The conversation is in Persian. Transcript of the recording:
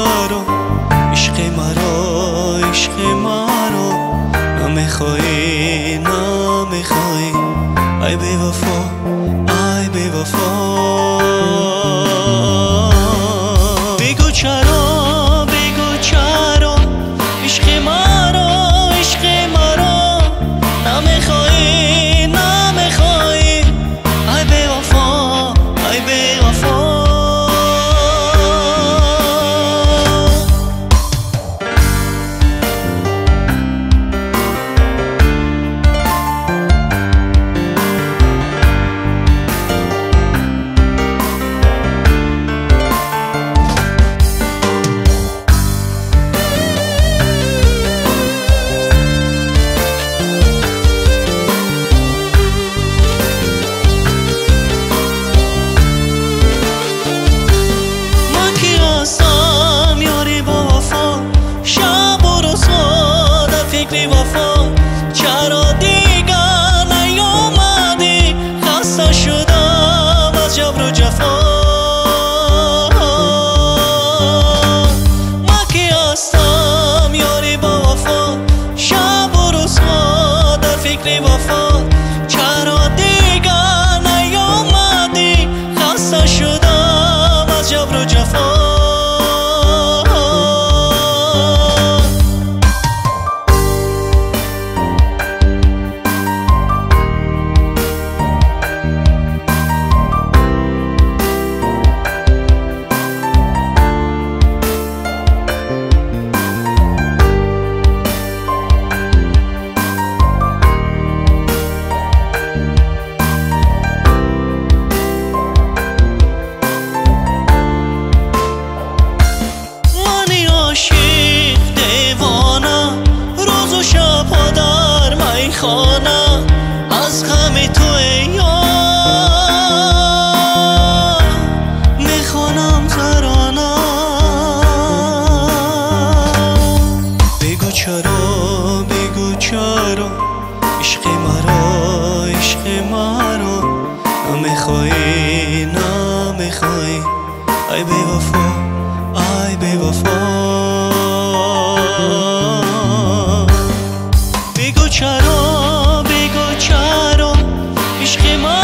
چرا عشق مرا عشق مرا نمیخوای نمیخوای ای بی وفا ای بی وفا بگو چرا عشق مرا عشق مرا نمیخوای نمیخوای ای بی وفا ای بی وفا فکری وفا چرا دیگر نیومدی خسته شدم از جبر و جفا من کی هستم یاری با وفا شب و روز در فکری وفا چرا دیگر نیومدی خسته شدم از جبر و جفا خانه از غم تو یار میخوانم ترانه بگو چرا عشق مرا عشق مرا نمیخوای نمیخوای ای بی وفا ای بی وفا بگو چرا عشق من